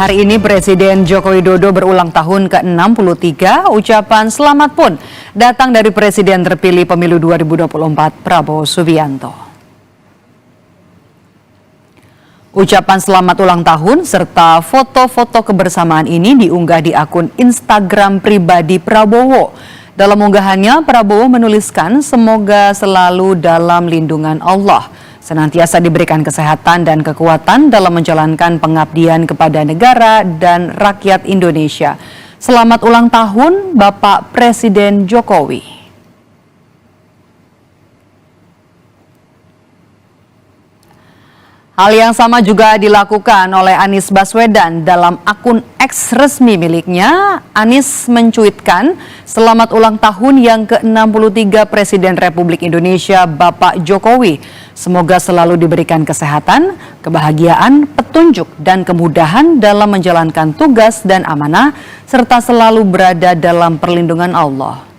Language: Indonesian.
Hari ini Presiden Joko Widodo berulang tahun ke-63. Ucapan selamat pun datang dari Presiden terpilih pemilu 2024 Prabowo Subianto. Ucapan selamat ulang tahun serta foto-foto kebersamaan ini diunggah di akun Instagram pribadi Prabowo. Dalam unggahannya, Prabowo menuliskan semoga selalu dalam lindungan Allah, senantiasa diberikan kesehatan dan kekuatan dalam menjalankan pengabdian kepada negara dan rakyat Indonesia. Selamat ulang tahun Bapak Presiden Jokowi. Hal yang sama juga dilakukan oleh Anies Baswedan. Dalam akun X resmi miliknya, Anies mencuitkan selamat ulang tahun yang ke-63 Presiden Republik Indonesia Bapak Jokowi. Semoga selalu diberikan kesehatan, kebahagiaan, petunjuk, dan kemudahan dalam menjalankan tugas dan amanah, serta selalu berada dalam perlindungan Allah.